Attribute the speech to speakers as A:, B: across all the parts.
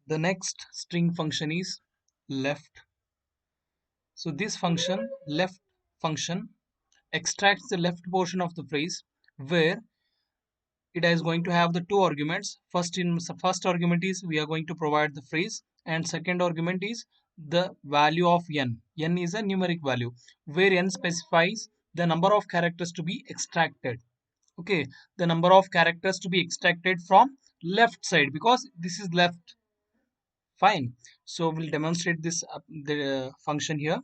A: The next string function is left. So this function, left function, extracts the left portion of the phrase where it is going to have the two arguments. First argument is we are going to provide the phrase, and second argument is the value of n. N is a numeric value where n specifies the number of characters to be extracted. Okay, the number of characters to be extracted from left side because this is left. Fine. So we'll demonstrate this the function here.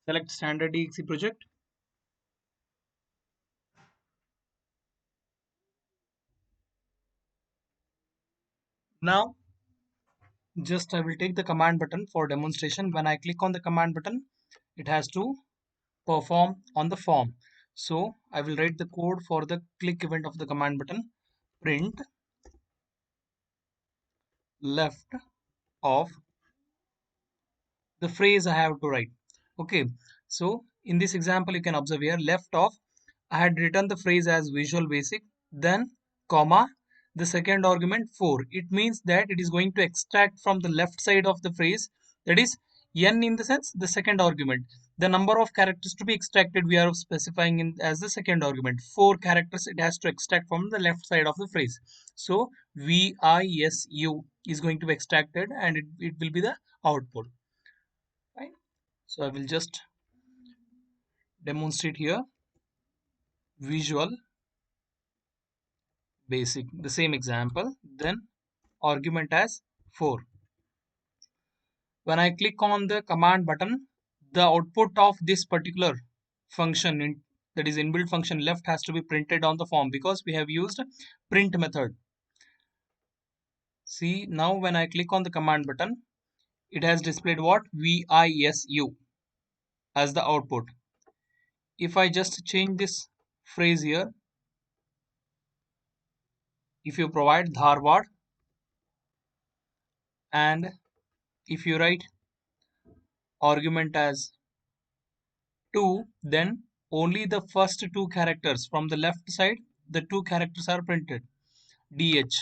A: Select standard exe project. Now just I will take the command button for demonstration. When I click on the command button, it has to perform on the form. So I will write the code for the click event of the command button. Print left of the phrase I have to write. Okay, so in this example you can observe here left of I had written the phrase as Visual Basic, then comma, the second argument 4. It means that it is going to extract from the left side of the phrase, that is n in the sense the second argument. The number of characters to be extracted we are specifying in as the second argument. 4 characters it has to extract from the left side of the phrase. So VISU is going to be extracted and it will be the output. Right? So I will just demonstrate here. Visual Basic, the same example, then argument as 4. When I click on the command button, the output of this particular function that is inbuilt function left has to be printed on the form because we have used print method. See, now when I click on the command button, it has displayed what? VISU as the output. If I just change this phrase here, if you provide Dharwad and if you write argument as 2, then only the first two characters from the left side, the two characters are printed. DH.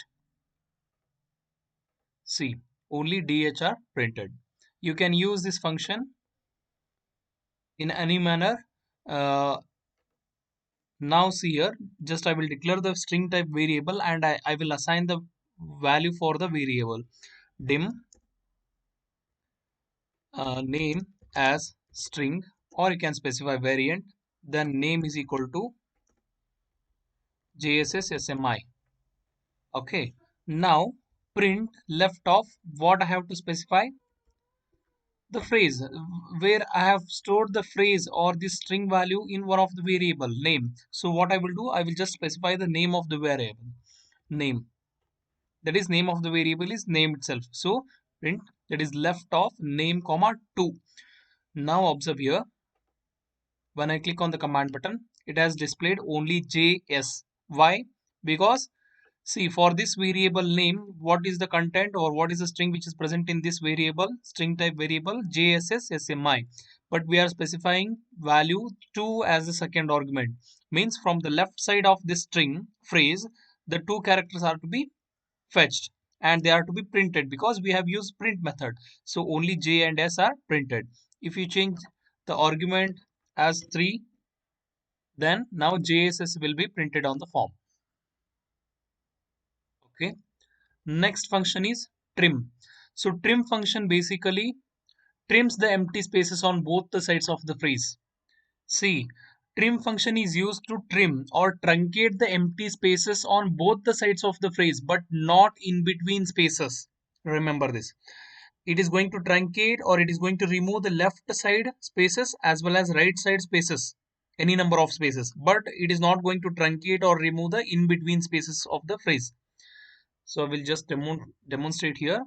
A: See, only DH are printed. You can use this function in any manner. Now see here, just I will declare the string type variable and I will assign the value for the variable. Dim name as string, or you can specify variant, then name is equal to JSS SMI. Okay, now print left of what I have to specify, the phrase where I have stored the phrase or the string value in one of the variable name. So what I will do, I will just specify the name of the variable name. That is name of the variable is name itself. So print that is left of name comma 2. Now observe here, when I click on the command button, it has displayed only JS. Why? Because see, for this variable name, what is the content or what is the string which is present in this variable, string type variable JSS_SMI. But we are specifying value 2 as the second argument. Means from the left side of this string phrase, the two characters are to be fetched and they are to be printed because we have used print method. So only J and S are printed. If you change the argument as 3, then now JSS will be printed on the form. Okay. Next function is trim. So trim function basically trims the empty spaces on both the sides of the phrase. See, trim function is used to trim or truncate the empty spaces on both the sides of the phrase but not in between spaces. Remember this. It is going to truncate or it is going to remove the left side spaces as well as right side spaces, any number of spaces, but it is not going to truncate or remove the in between spaces of the phrase. So I will just demonstrate here.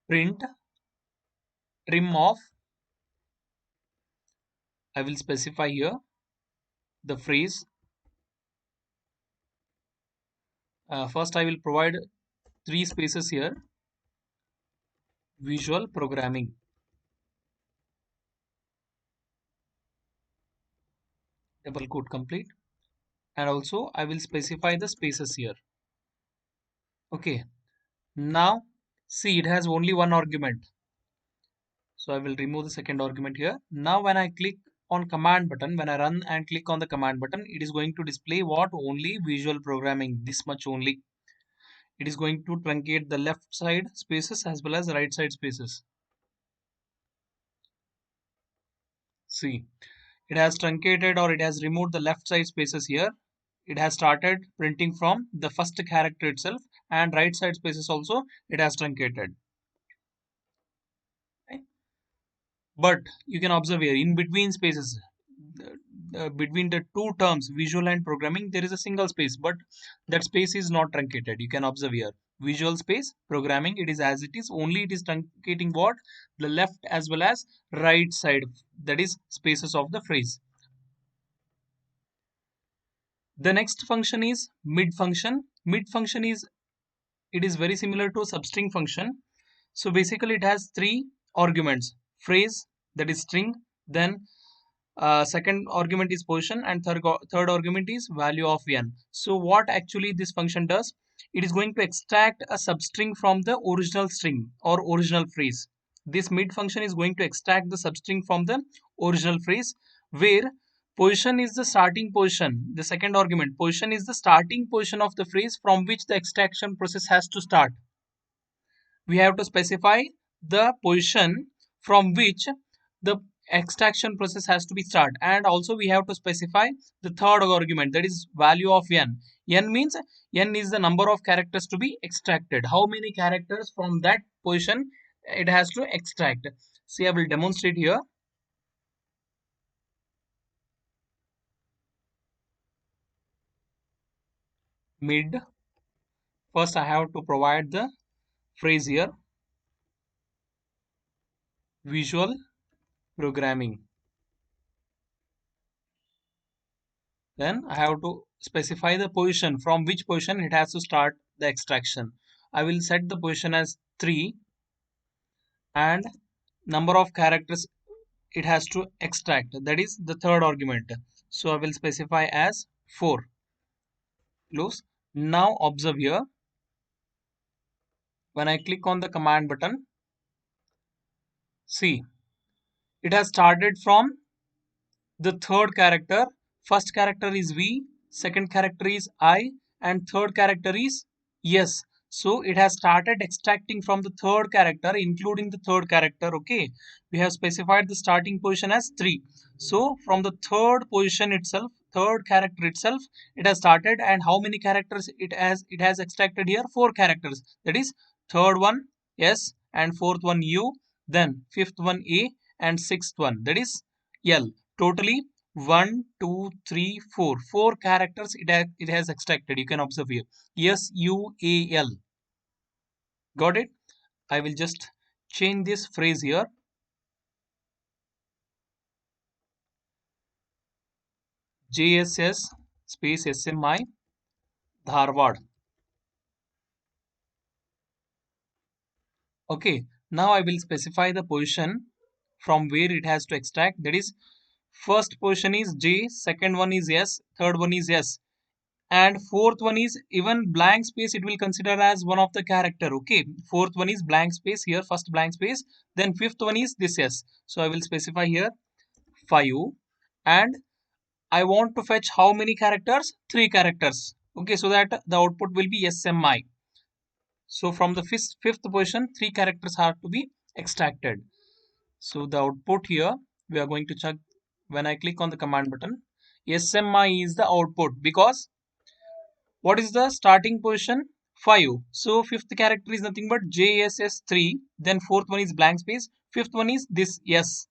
A: Print trim of, I will specify here the phrase. First I will provide 3 spaces here. Visual programming. double quote complete, and also I will specify the spaces here. Okay, now see, it has only one argument, so I will remove the second argument here. Now when I click on command button, when I run and click on the command button, it is going to display what? Only visual programming, this much only. It is going to truncate the left side spaces as well as right side spaces. See, it has truncated, or it has removed the left side spaces here. It has started printing from the first character itself, and right side spaces also it has truncated. Okay? But you can observe here, in between spaces, between the two terms visual and programming, there is a single space, but that space is not truncated. You can observe here, visual space, programming, it is as it is, only it is truncating what? The left as well as right side, that is spaces of the phrase. The next function is mid function. Mid function is, it is very similar to substring function. So basically it has three arguments: phrase, that is string, then second argument is position, and third argument is value of n. So what actually this function does, it is going to extract a substring from the original string or original phrase. This mid function is going to extract the substring from the original phrase, where position is the starting position. The second argument, position, is the starting position of the phrase from which the extraction process has to start. We have to specify the position from which the extraction process has to be started, and also we have to specify the third argument, that is value of n. N means, n is the number of characters to be extracted, how many characters from that position it has to extract. See, I will demonstrate here. Mid, first I have to provide the phrase here, visual programming. Then I have to specify the position from which position it has to start the extraction. I will set the position as 3, and number of characters it has to extract, that is the third argument. So I will specify as 4. Close. Now observe here, when I click on the command button, see, it has started from the third character. First character is V, second character is I, and third character is yes. So it has started extracting from the third character, including the third character. Okay, we have specified the starting position as 3. So from the third position itself, third character itself, it has started, and how many characters it has extracted here? 4 characters. That is, third one S, and fourth one U, then fifth one A, and sixth one, that is L. Totally 1, 2, 3, 4. 4 characters it has extracted. You can observe here. SUAL. Got it? I will just change this phrase here. JSS space SMI Dharwad. Okay. Now I will specify the position from where it has to extract. That is, first position is J, second one is S, third one is S, and fourth one is even blank space, it will consider as one of the character. Okay, fourth one is blank space here, first blank space, then fifth one is this S. So I will specify here 5, and I want to fetch how many characters? 3 characters. Okay, so that the output will be SMI. So from the fifth position, 3 characters have to be extracted. So the output here, we are going to check when I click on the command button. SMI is the output, because what is the starting position? 5. So fifth character is nothing but JSS3. Then fourth one is blank space. Fifth one is this S.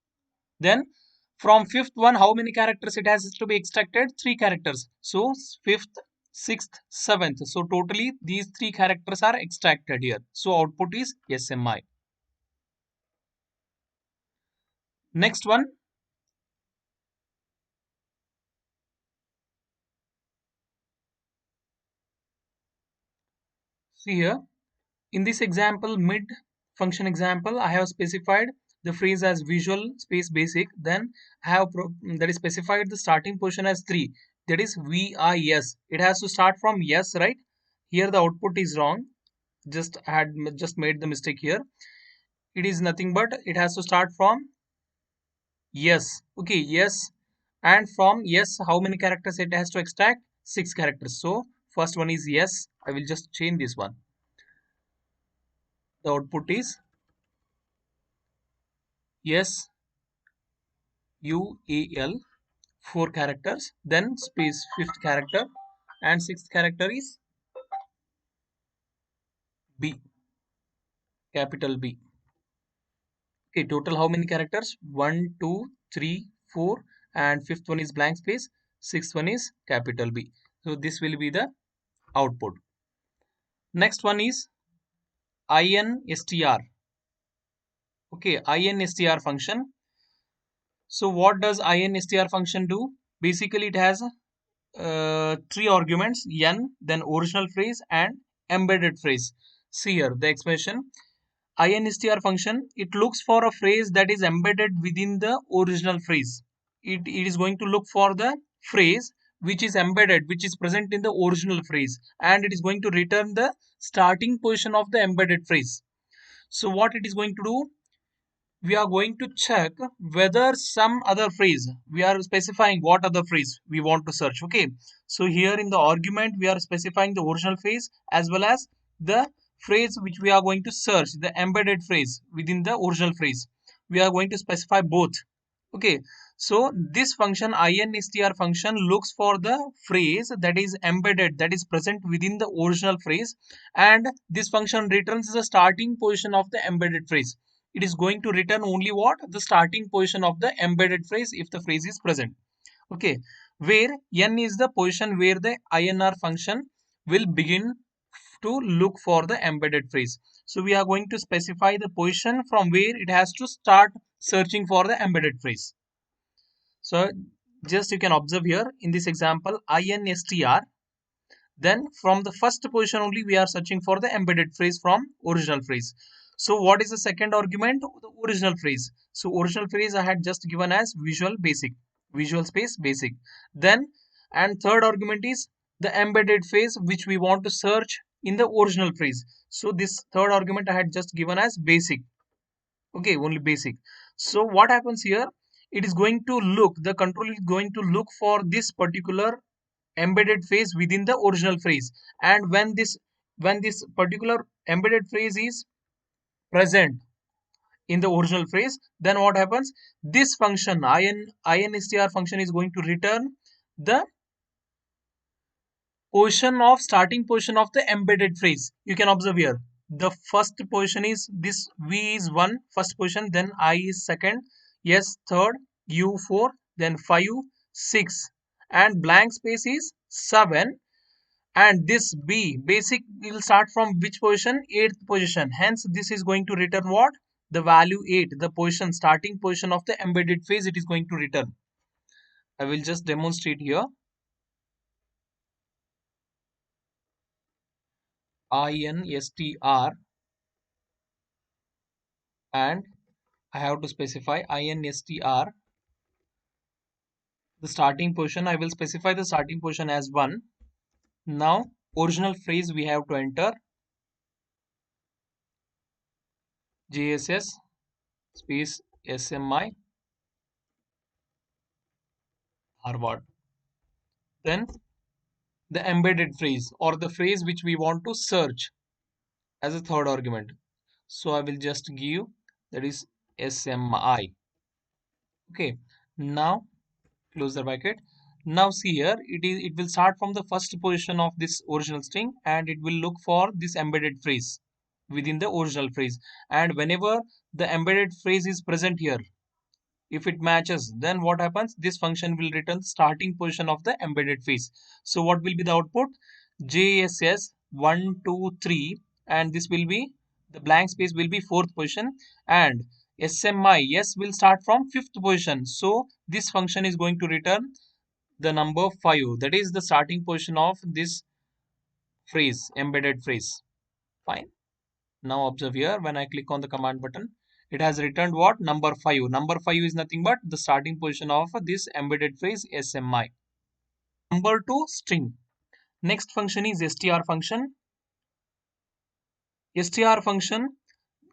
A: Then from fifth one, how many characters it has to be extracted? 3 characters. So fifth, sixth, seventh. So totally these 3 characters are extracted here. So output is SMI. Next one. See here. In this example, mid function example, I have specified the phrase as visual space basic, then I have that is specified the starting position as 3, that is VIS. It has to start from yes, right? Here the output is wrong, just made the mistake here. It is nothing but it has to start from yes. Okay, yes. And from yes, how many characters it has to extract? 6 characters. So first one is yes. I will just change this one. The output is yes, UAL, 4 characters. Then space fifth character, and sixth character is B, capital B. Okay, total how many characters? 1, 2, 3, 4, and fifth one is blank space. Sixth one is capital B. So this will be the output. Next one is INSTR. Okay, INSTR function. So what does INSTR function do? Basically, it has 3 arguments: n, then original phrase and embedded phrase. See here the expression INSTR function. It looks for a phrase that is embedded within the original phrase. It is going to look for the phrase which is embedded, which is present in the original phrase, and it is going to return the starting position of the embedded phrase. So what it is going to do, we are going to check whether some other phrase, we are specifying what other phrase we want to search. Okay, so here in the argument we are specifying the original phrase as well as the phrase which we are going to search, the embedded phrase within the original phrase. We are going to specify both. Okay, so this function INSTR function looks for the phrase that is embedded, that is present within the original phrase, and this function returns the starting position of the embedded phrase. It is going to return only what? The starting position of the embedded phrase if the phrase is present. Okay, where n is the position where the INR function will begin to look for the embedded phrase. So we are going to specify the position from where it has to start searching for the embedded phrase. So just you can observe here in this example INSTR, then from the first position only we are searching for the embedded phrase from original phrase. So what is the second argument? The original phrase. So original phrase I had just given as visual basic, visual space basic. Then and third argument is the embedded phrase which we want to search in the original phrase. So this third argument I had just given as basic. Okay, only basic. So what happens here? It is going to look, the control is going to look for this particular embedded phrase within the original phrase, and when this particular embedded phrase is present in the original phrase, then what happens, this function INSTR function is going to return the starting position of the embedded phrase. You can observe here the first position is this V is 1 first position, then I is second, S third, U 4, then 5, 6, and blank space is 7, and this B basic will start from which position? 8th position. Hence this is going to return what? The value 8, the position, starting position of the embedded phrase it is going to return. I will just demonstrate here. INSTR, and I have to specify INSTR. The starting position, I will specify the starting position as 1. Now original phrase we have to enter JSS space SMI Harvard. Then the embedded phrase or the phrase which we want to search as a third argument. So I will just give that is SMI. Okay, now close the bracket. Now see here, it will start from the first position of this original string and it will look for this embedded phrase within the original phrase, and whenever the embedded phrase is present here, if it matches, then what happens, this function will return starting position of the embedded phrase. So what will be the output? JSS 1 2 3, and this will be the blank space will be 4th position, and SMI yes will start from 5th position. So this function is going to return the number 5, that is the starting position of this phrase, embedded phrase. Fine. Now observe here, when I click on the command button, It has returned what? Number 5. Number 5 is nothing but the starting position of this embedded phrase SMI. Number 2, string. Next function is str function. Str function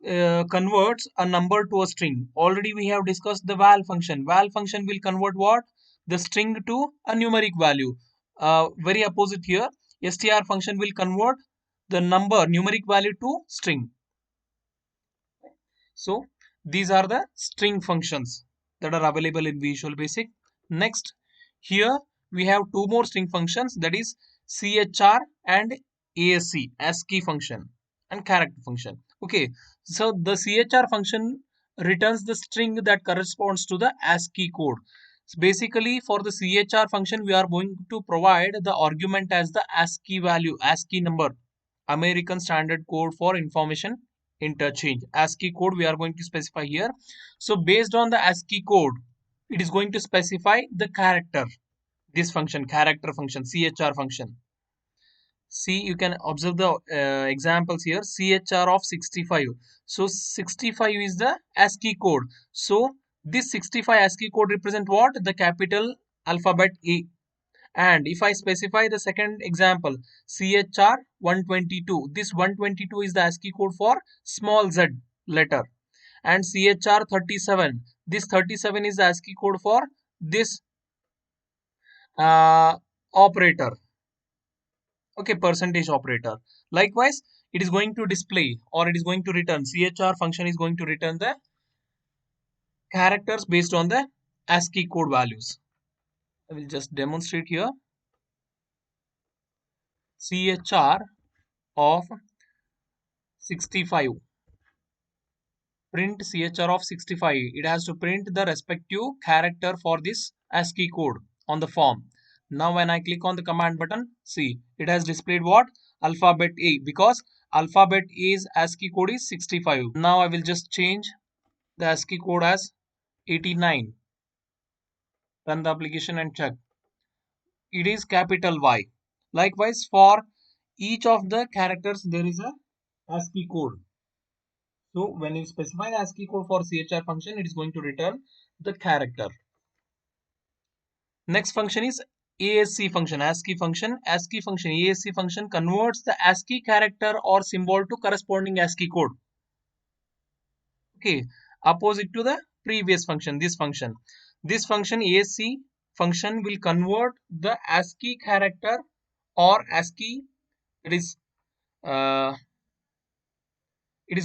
A: converts a number to a string. Already we have discussed the val function. Val function will convert what? The string to a numeric value. Very opposite here. Str function will convert the number numeric value to string. So these are the string functions that are available in Visual Basic. Next, here we have two more string functions, that is CHR and ASC, ASCII function and character function. Okay, so the CHR function returns the string that corresponds to the ASCII code. So basically for the CHR function we are going to provide the argument as the ASCII value, ASCII number, American Standard Code for Information Interchange. ASCII code we are going to specify here. So based on the ASCII code, it is going to specify the character. This function, character function, CHR function. See, you can observe the examples here. CHR of 65. So 65 is the ASCII code. So this 65 ASCII code represent what? The capital alphabet A. And if I specify the second example, CHR 122, this 122 is the ASCII code for small z letter. And CHR 37, this 37 is the ASCII code for this operator. Okay, percentage operator. Likewise, it is going to display, or it is going to return, CHR function is going to return the characters based on the ASCII code values. I will just demonstrate here. CHR of 65. Print CHR of 65. It has to print the respective character for this ASCII code on the form. Now when I click on the command button, see, it has displayed what? Alphabet A, because alphabet A's ASCII code is 65. Now I will just change the ASCII code as 89. Run the application and check. It is capital Y. Likewise, for each of the characters there is a ASCII code. So when you specify the ASCII code for CHR function, it is going to return the character. Next function is ASC function, ASCII function. ASCII function, ASC function converts the ASCII character or symbol to corresponding ASCII code. Okay, opposite to the previous function, this function. This function ASC function will convert the ASCII character or ASCII, it is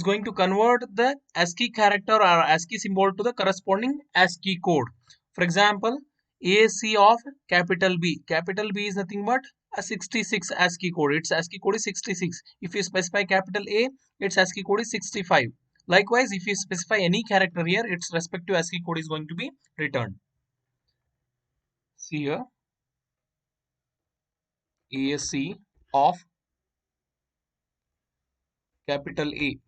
A: going to convert the ASCII character or ASCII symbol to the corresponding ASCII code. For example, ASC of capital B. Capital B is nothing but a 66 ASCII code. Its ASCII code is 66. If you specify capital A, its ASCII code is 65. Likewise, if you specify any character here, its respective ASCII code is going to be returned. See here, ASC of capital A.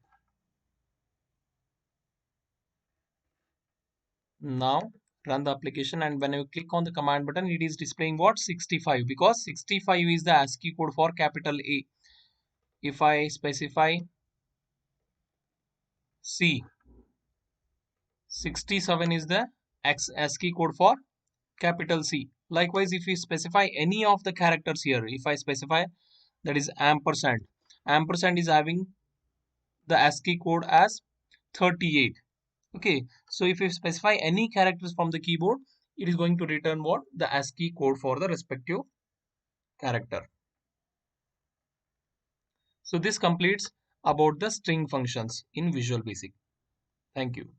A: Now run the application, and when you click on the command button, it is displaying what? 65, because 65 is the ASCII code for capital A. If I specify C, 67 is the ASCII code for capital C. Likewise, if you specify any of the characters here, if I specify, that is ampersand, ampersand is having the ASCII code as 38. Okay, so if you specify any characters from the keyboard, it is going to return what? The ASCII code for the respective character. So this completes about the string functions in Visual Basic. Thank you.